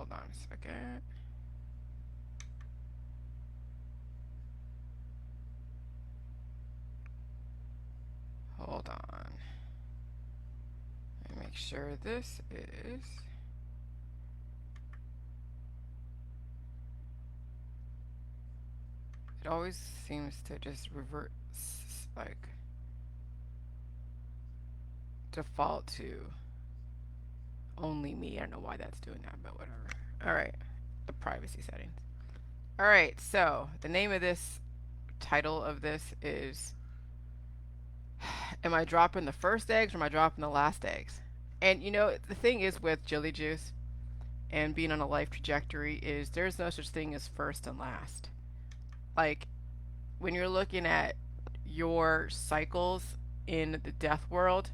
Hold on a second. Hold on. Let me make sure this is. It always seems to just revert, like, default to only me. I don't know why that's doing that, but whatever. Alright, the privacy settings. Alright, so the name of this, title of this is Am I dropping the first eggs or am I dropping the last eggs? And you know, the thing is with Jilly Juice and being on a life trajectory is there's no such thing as first and last. Like, when you're looking at your cycles in the death world,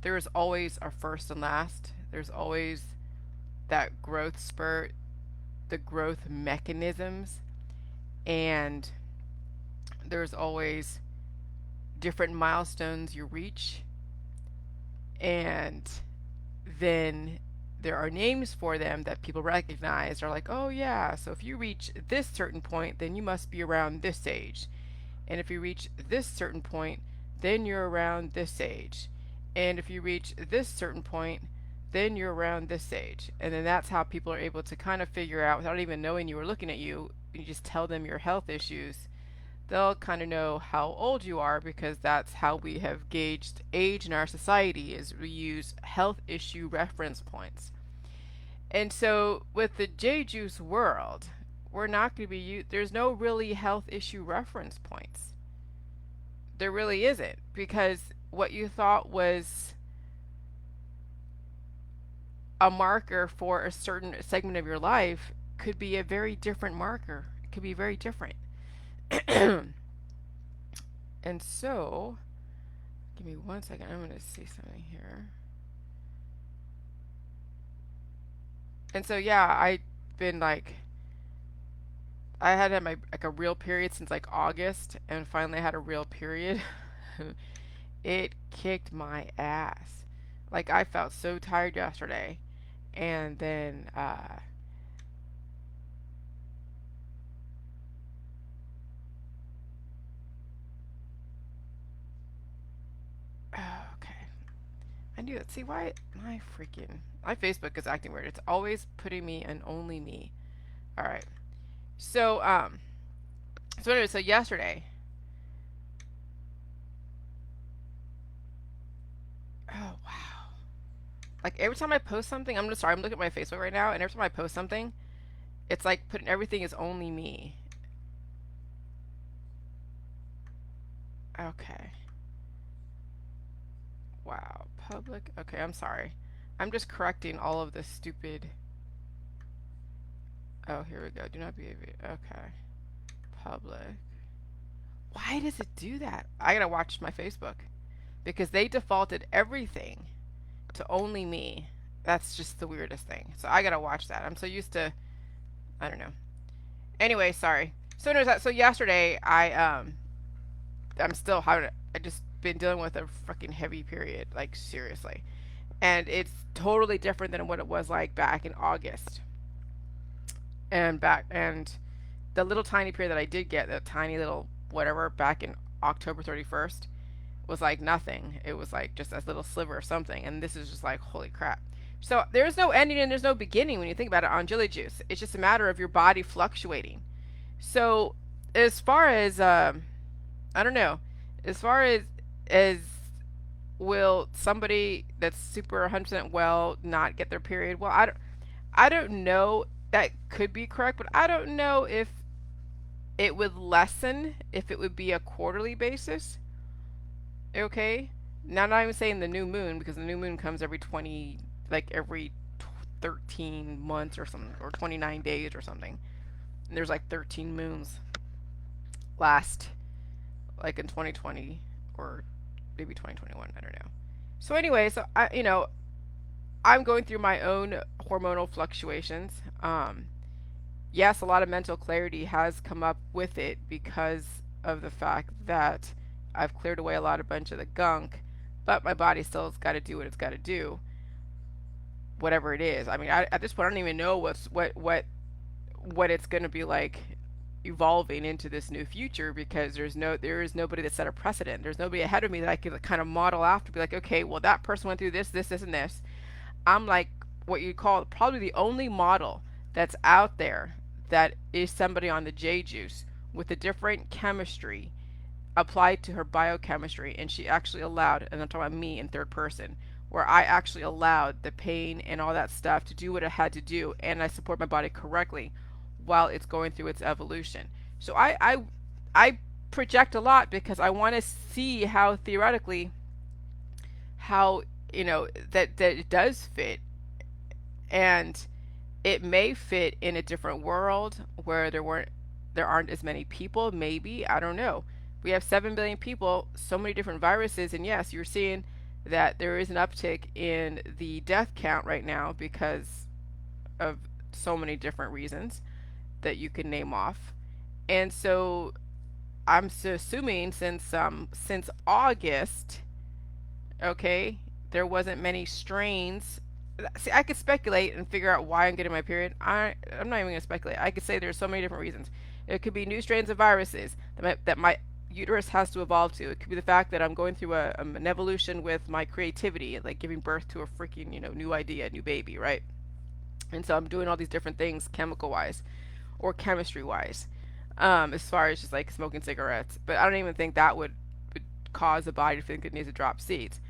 there's always a first and last. There's always that growth spurt, the growth mechanisms, and there's always different milestones you reach, and then there are names for them that people recognize. Are like, oh yeah, so if you reach this certain point, then you must be around this age, and if you reach this certain point, then you're around this age, and if you reach this certain point, then you're around this age. And then that's how people are able to kind of figure out, without even knowing you or looking at you, you just tell them your health issues, they'll kind of know how old you are, because that's how we have gauged age in our society, is we use health issue reference points. And so with the J Juice world, we're not going to be there's no really health issue reference points. There really isn't, because what you thought was a marker for a certain segment of your life could be a very different marker. It could be very different. And so, give me 1 second. I'm going to see something here. And so, yeah, I've been like, I had had my like a real period since like August, and finally I had a real period. It kicked my ass. Like, I felt so tired yesterday, and then okay. I knew it. See why my Facebook is acting weird. It's always putting me and only me. All right. So so anyway, so yesterday. Oh wow. Like every time I post something, I'm looking at my Facebook right now, and every time I post something, it's like putting everything is only me. Okay. Wow. Public. Okay, I'm sorry. I'm just correcting all of this stupid. Oh, here we go. Do not be. Okay. Public. Why does it do that? I gotta watch my Facebook because they defaulted everything to only me. That's just the weirdest thing. So I gotta watch that. I'm so used to. I don't know. Anyway, sorry. So there's that. So yesterday, I'm still having. I just been dealing with a fucking heavy period, like seriously, and it's totally different than what it was like back in August, and the little tiny period that I did get, the tiny little whatever back in October 31st, was like nothing. It was like just a little sliver of something, and this is just like holy crap. So there's no ending and there's no beginning when you think about it on Jilly Juice. It's just a matter of your body fluctuating. So as far as I don't know, as far as will somebody that's super 100% well not get their period? Well, I don't know. That could be correct, but I don't know if it would lessen if it would be a quarterly basis. Okay? Now, I'm not even saying the new moon, because the new moon comes every 20, like every 13 months or something, or 29 days or something. And there's like 13 moons last, like in 2020 or maybe 2021. I don't know. So anyway, so I'm going through my own hormonal fluctuations. Yes, a lot of mental clarity has come up with it because of the fact that I've cleared away a lot of bunch of the gunk, but my body still has got to do what it's got to do. whatever it is. I mean, at this point, I don't even know what it's going to be like evolving into this new future, because there is nobody that set a precedent. There's nobody ahead of me that I could kind of model after, be like, okay, well, that person went through this, and this. I'm like what you call probably the only model that's out there that is somebody on the J juice with a different chemistry applied to her biochemistry, and she actually allowed, and I'm talking about me in third person, where I actually allowed the pain and all that stuff to do what it had to do, and I support my body correctly while it's going through its evolution. So I project a lot because I want to see how theoretically, how, that it does fit, and it may fit in a different world where there aren't as many people. Maybe, I don't know. We have 7 billion people, so many different viruses, and yes, you're seeing that there is an uptick in the death count right now because of so many different reasons that you can name off. And so I'm assuming since August, okay, there wasn't many strains. See, I could speculate and figure out why I'm getting my period. I'm not even gonna speculate. I could say there's so many different reasons. It could be new strains of viruses that my uterus has to evolve to. It could be the fact that I'm going through an evolution with my creativity, like giving birth to a freaking new idea, new baby, right? And so I'm doing all these different things chemical wise or chemistry wise, as far as just like smoking cigarettes. But I don't even think that would cause the body to think it needs to drop seeds.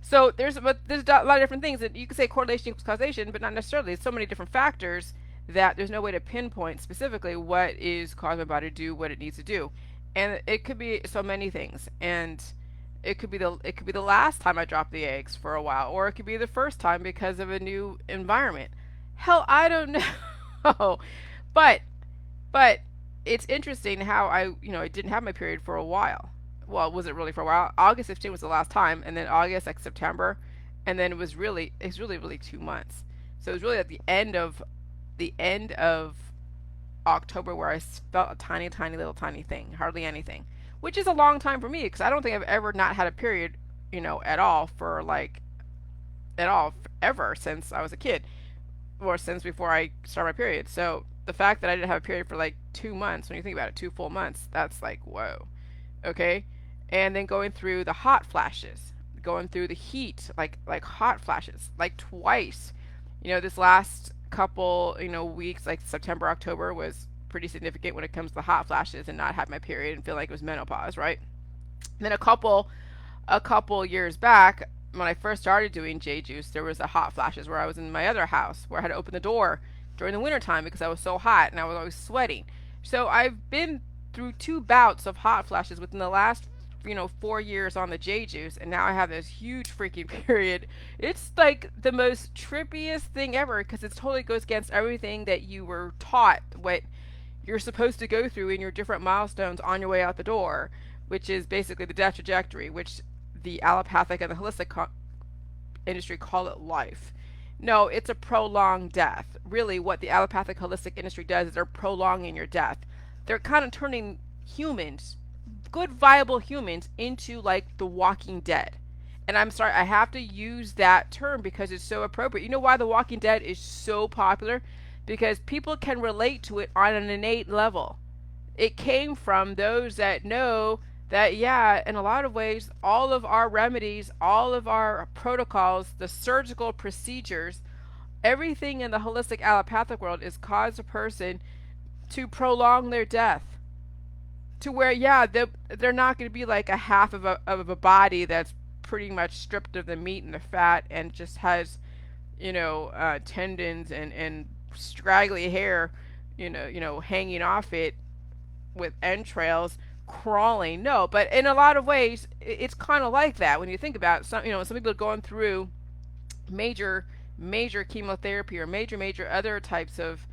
So there's a lot of different things that you could say correlation equals causation, but not necessarily. There's so many different factors that there's no way to pinpoint specifically what is causing my body to do what it needs to do, and it could be so many things. And it could be the last time I dropped the eggs for a while, or it could be the first time because of a new environment. Hell, I don't know. but but it's interesting how I didn't have my period for a while. Well, was it really for a while? August 15th was the last time, and then August, like September, and then it's really 2 months. So it was really at the end of October where I felt a tiny, tiny little tiny thing, hardly anything, which is a long time for me because I don't think I've ever not had a period, at all for like at all ever since I was a kid, or since before I started my period. So the fact that I didn't have a period for like 2 months, when you think about it, 2 full months, that's like whoa, okay. And then going through the hot flashes, going through the heat, like hot flashes, like twice. This last couple weeks, like September, October, was pretty significant when it comes to hot flashes and not having my period and feel like it was menopause, right? And then a couple years back, when I first started doing J juice, there was the hot flashes where I was in my other house where I had to open the door during the wintertime because I was so hot and I was always sweating. So I've been through 2 bouts of hot flashes within the last 4 years on the J juice, and now I have this huge freaking period. It's like the most trippiest thing ever because it totally goes against everything that you were taught, what you're supposed to go through in your different milestones on your way out the door, which is basically the death trajectory, which the allopathic and the holistic industry call it life. No, it's a prolonged death. Really, what the allopathic holistic industry does is they're prolonging your death. They're kind of turning humans, good viable humans, into like the Walking Dead. And I'm sorry, I have to use that term because it's so appropriate. You know why The Walking Dead is so popular? Because people can relate to it on an innate level. It came from those that know that, yeah, in a lot of ways, all of our remedies, all of our protocols, the surgical procedures, everything in the holistic allopathic world is cause a person to prolong their death to where, yeah, they're not going to be like a half of a body that's pretty much stripped of the meat and the fat and just has tendons and straggly hair hanging off it with entrails crawling. No, but in a lot of ways it's kind of like that when you think about it. Some people are going through major chemotherapy or major other types of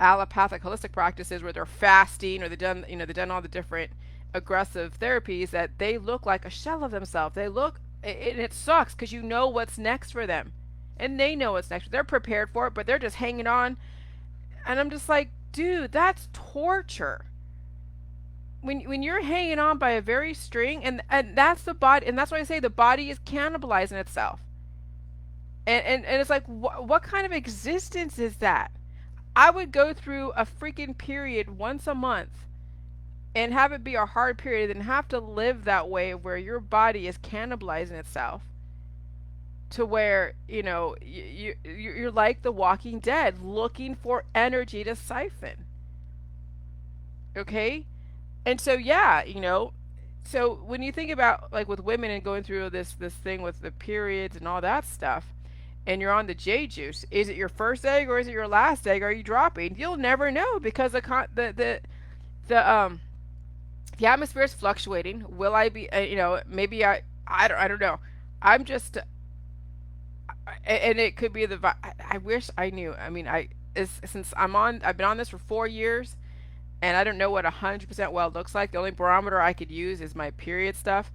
allopathic holistic practices where they're fasting or they've done all the different aggressive therapies that they look like a shell of themselves. They look, and it sucks because you know what's next for them, and they know what's next. They're prepared for it, but they're just hanging on. And I'm just like, dude, that's torture. When you're hanging on by a very string, and that's the body, and that's why I say the body is cannibalizing itself. And it's like, what kind of existence is that? I would go through a freaking period once a month and have it be a hard period and have to live that way where your body is cannibalizing itself to where, you're like the Walking Dead looking for energy to siphon. Okay? And so yeah, so when you think about like with women and going through this thing with the periods and all that stuff, and you're on the J juice, is it your first egg or is it your last egg? Are you dropping? You'll never know because the the atmosphere is fluctuating. Will I be? Maybe I don't know. I'm just, and it could be I wish I knew. I mean, since I've been on this for 4 years, and I don't know what 100% well looks like. The only barometer I could use is my period stuff.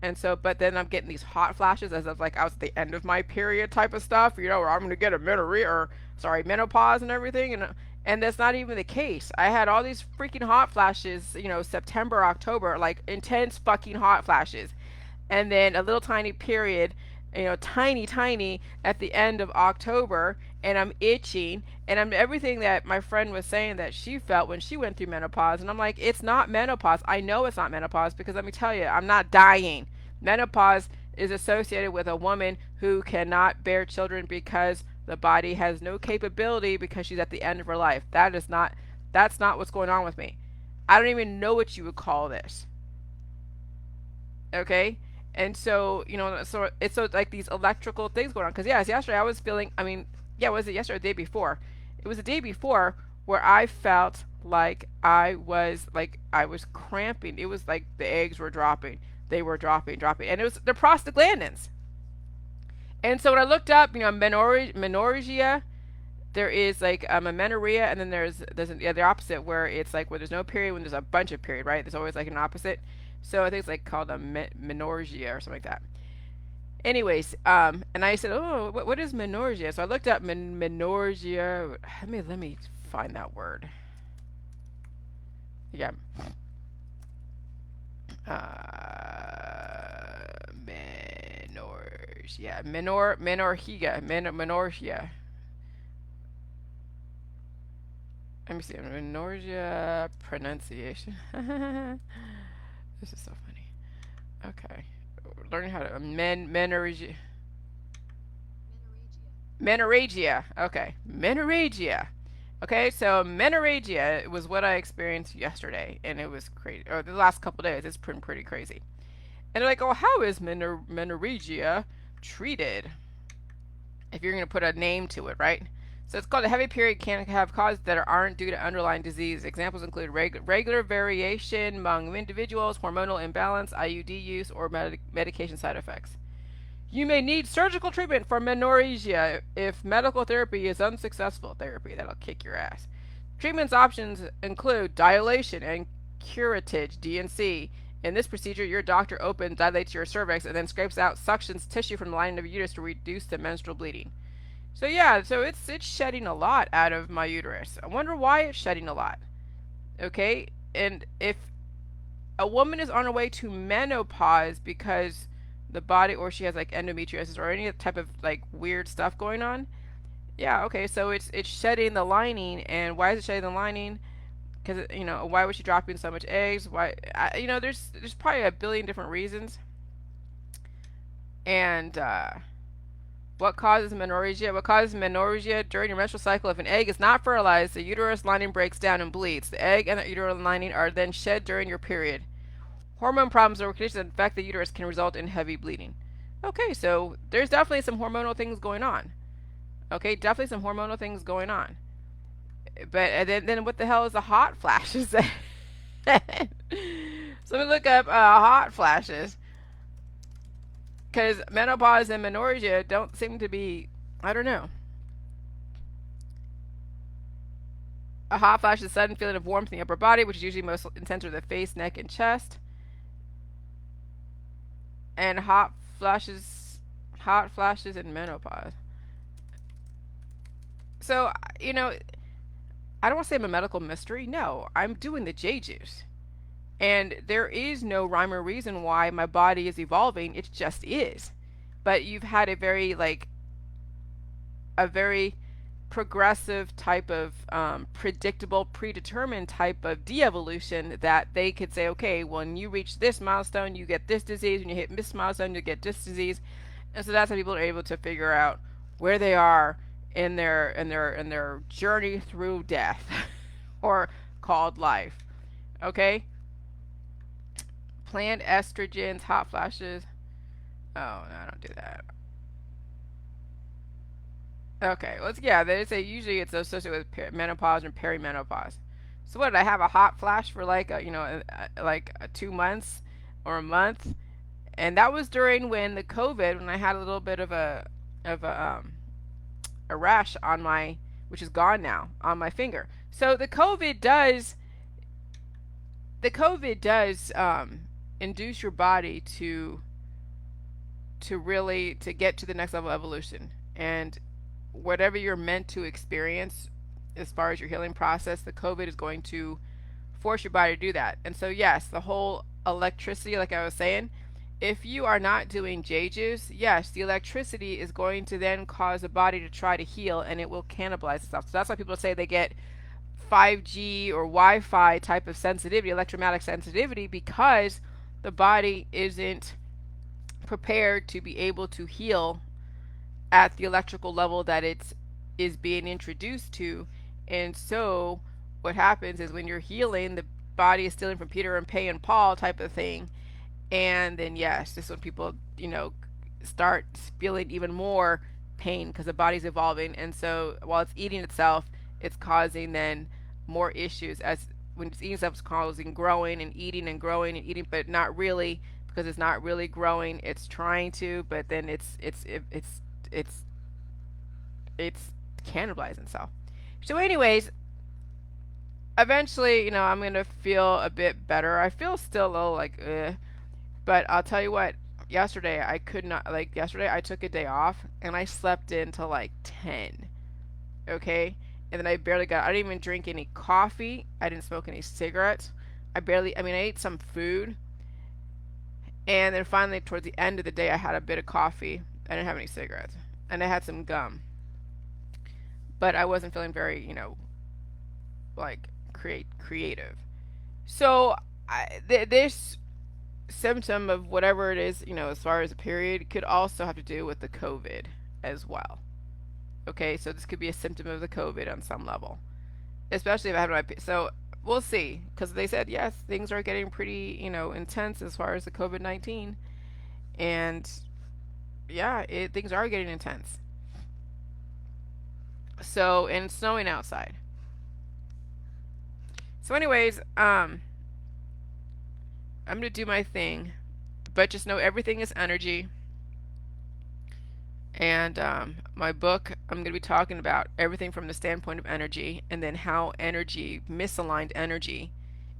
And so, but then I'm getting these hot flashes as if like I was at the end of my period type of stuff, or I'm gonna get a menopause and everything, and that's not even the case. I had all these freaking hot flashes, September, October, like intense fucking hot flashes, and then a little tiny period, tiny at the end of October, and I'm itching, and I'm everything that my friend was saying that she felt when she went through menopause, and I'm like, it's not menopause. I know it's not menopause because let me tell you, I'm not dying. Menopause is associated with a woman who cannot bear children because the body has no capability because she's at the end of her life. That's not what's going on with me. I don't even know what you would call this. Okay? And so, so it's so like these electrical things going on. Because, yes, yesterday I was feeling, I mean, yeah, was it yesterday or the day before? It was the day before where I felt like I was cramping. It was like the eggs were dropping. They were dropping. And it was the prostaglandins. And so when I looked up, menorrhagia, there is like amenorrhea, and then there's the opposite where it's like where there's no period when there's a bunch of period, right? There's always like an opposite. So I think it's like called a menorrhagia or something like that. Anyways, and I said, oh, what is menorrhagia? So I looked up menorrhagia. Let me find that word. Yeah. Menorrhagia. Menorrhagia. Let me see. Menorrhagia pronunciation. This is so funny. Okay. Learning how to menorrhagia. Menorrhagia. Okay. Menorrhagia. Okay, so menorrhagia was what I experienced yesterday, and it was crazy. Or the last couple days, it's pretty crazy. And they're like, oh, how is menorrhagia treated? If you're going to put a name to it, right? So it's called a heavy period can have causes that aren't due to underlying disease. Examples include regular variation among individuals, hormonal imbalance, IUD use, or medication side effects. You may need surgical treatment for menorrhagia if medical therapy is unsuccessful. Therapy, that'll kick your ass. Treatments options include dilation and curettage, DNC. In this procedure, your doctor opens, dilates your cervix, and then scrapes out, suctions tissue from the lining of your uterus to reduce the menstrual bleeding. So yeah, so it's shedding a lot out of my uterus. I wonder why it's shedding a lot. Okay? And if a woman is on her way to menopause because the body or she has like endometriosis or any type of like weird stuff going on, yeah, okay, so it's shedding the lining. And why is it shedding the lining? Because why was she dropping so much eggs? Why? There's probably a billion different reasons. And what causes menorrhagia? What causes menorrhagia during your menstrual cycle? If an egg is not fertilized, the uterus lining breaks down and bleeds. The egg and the uterine lining are then shed during your period. Hormone problems or conditions that affect the uterus can result in heavy bleeding. Okay, so there's definitely some hormonal things going on. Okay, definitely some hormonal things going on. But then what the hell is the hot flashes? So let me look up hot flashes. Because menopause and menorrhagia don't seem to be, I don't know. A hot flash is a sudden feeling of warmth in the upper body, which is usually most intense with the face, neck, and chest. And hot flashes in menopause. So, I don't want to say I'm a medical mystery. No, I'm doing the J juice. And there is no rhyme or reason why my body is evolving. It just is. But you've had a very, like, a very progressive type of predictable, predetermined type of de-evolution that they could say, okay, when you reach this milestone, you get this disease. When you hit this milestone, you get this disease. And so that's how people are able to figure out where they are in their journey through death, or called life. Okay, plant estrogens, hot flashes. Oh no, I don't do that. Okay, let's yeah. They say usually it's associated with menopause and perimenopause. So what did I have a hot flash for like 2 months or a month, and that was during when the COVID, when I had a little bit of a rash on my, which is gone now, on my finger. So the COVID does induce your body to really to get to the next level of evolution, and whatever you're meant to experience as far as your healing process, the COVID is going to force your body to do that. And so yes, the whole electricity, like I was saying, if you are not doing J juice, yes, the electricity is going to then cause the body to try to heal, and it will cannibalize itself. So that's why people say they get 5G or Wi-Fi type of sensitivity, electromagnetic sensitivity, because the body isn't prepared to be able to heal at the electrical level that it's is being introduced to. And so what happens is when you're healing, the body is stealing from Peter and Pay and Paul type of thing. And then yes, this is when people, start feeling even more pain because the body's evolving. And so while it's eating itself, it's causing then more issues, as when it's eating itself, it's causing growing and growing and eating, but not really, because it's not really growing. It's trying to, but then it's it's cannibalizing itself. So anyways, eventually, I'm gonna feel a bit better. I feel still a little like but I'll tell you what, yesterday I could not, like yesterday I took a day off and I slept until like 10. Okay? And then I didn't even drink any coffee. I didn't smoke any cigarettes. I ate some food. And then finally, towards the end of the day, I had a bit of coffee. I didn't have any cigarettes. And I had some gum. But I wasn't feeling very, like creative. So this symptom of whatever it is, as far as a period, could also have to do with the COVID as well. Okay, so this could be a symptom of the COVID on some level, especially if I have my. So we'll see, because they said yes, things are getting pretty, intense as far as the COVID-19, and yeah, things are getting intense. So and it's snowing outside. So, anyways, I'm gonna do my thing, but just know everything is energy. And my book, I'm going to be talking about everything from the standpoint of energy, and then how energy, misaligned energy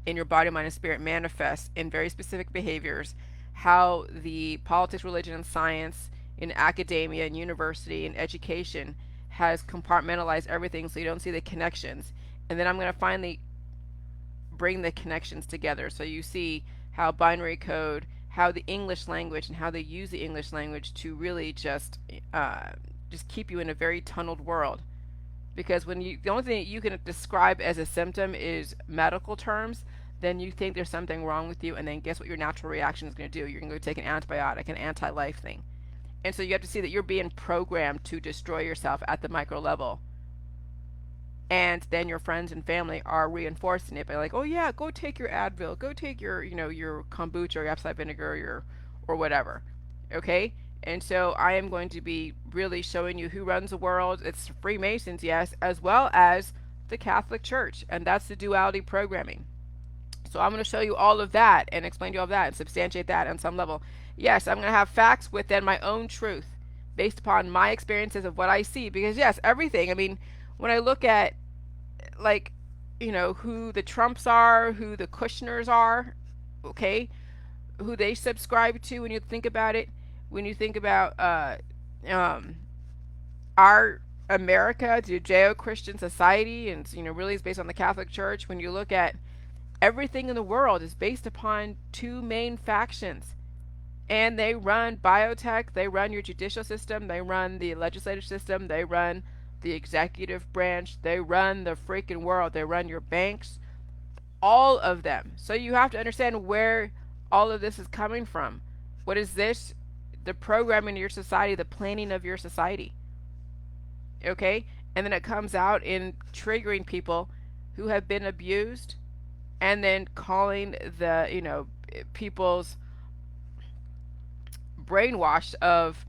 in your body, mind, and spirit manifests in very specific behaviors, how the politics, religion, and science in academia and university and education has compartmentalized everything so you don't see the connections. And then I'm going to finally bring the connections together so you see how binary code, how the English language, and how they use the English language to really just keep you in a very tunneled world. Because when the only thing you can describe as a symptom is medical terms, then you think there's something wrong with you, and then guess what your natural reaction is going to do? You're going to go take an antibiotic, an anti-life thing. And so you have to see that you're being programmed to destroy yourself at the micro level. And then your friends and family are reinforcing it by like, oh yeah, go take your Advil, go take your, your kombucha or apple vinegar or whatever. Okay? And so I am going to be really showing you who runs the world. It's Freemasons, yes, as well as the Catholic Church. And that's the duality programming. So I'm going to show you all of that and explain to you all of that and substantiate that on some level. Yes, I'm going to have facts within my own truth based upon my experiences of what I see. Because yes, everything, when I look at, like, who the Trumps are, who the Kushners are, okay, who they subscribe to, when you think about it, when you think about our America, Judeo-Christian society, and really is based on the Catholic Church. When you look at everything in the world is based upon two main factions, and they run biotech, they run your judicial system, they run the legislative system, they run the executive branch, they run the freaking world. They run your banks, all of them. So you have to understand where all of this is coming from. What is this? The programming of your society, the planning of your society. Okay? And then it comes out in triggering people who have been abused, and then calling the, people's brainwashed of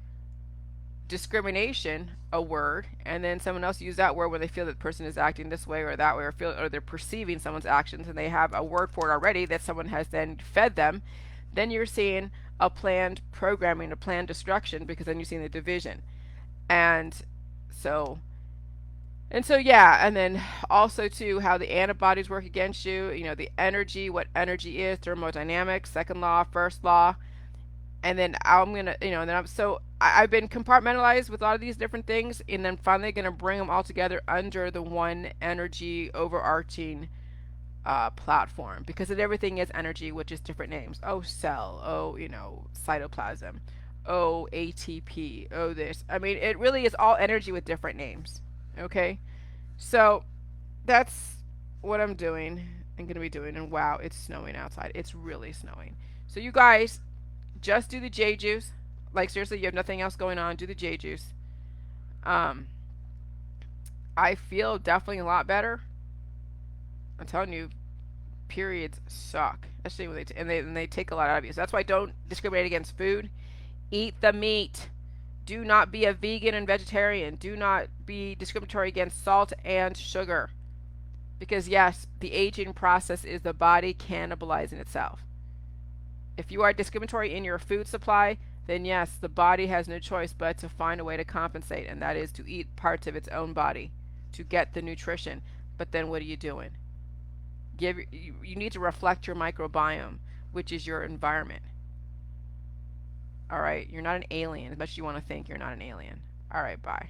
discrimination a word, and then someone else use that word when they feel that the person is acting this way or that way, or they're perceiving someone's actions and they have a word for it already that someone has then fed them. Then you're seeing a planned programming, a planned destruction, because then you're seeing the division. And so yeah, and then also too how the antibodies work against you, the energy, what energy is, thermodynamics, second law, first law. And then I'm gonna, and then I've been compartmentalized with a lot of these different things, and then finally gonna bring them all together under the one energy overarching platform, because everything is energy, which is different names. Oh, cell. Oh, cytoplasm. Oh, ATP. Oh, this. I mean, it really is all energy with different names. Okay, so that's what I'm doing and gonna be doing. And wow, it's snowing outside. It's really snowing. So you guys, just do the J juice. Like seriously, you have nothing else going on. Do the J juice. Um, I feel definitely a lot better. I'm telling you, periods suck, especially when they take a lot out of you. So that's why don't discriminate against food. Eat the meat. Do not be a vegan and vegetarian. Do not be discriminatory against salt and sugar. Because yes, the aging process is the body cannibalizing itself. If you are discriminatory in your food supply, then yes, the body has no choice but to find a way to compensate, and that is to eat parts of its own body to get the nutrition. But then what are you doing? You need to reflect your microbiome, which is your environment. All right, you're not an alien as much as you want to think you're not an alien. All right, bye.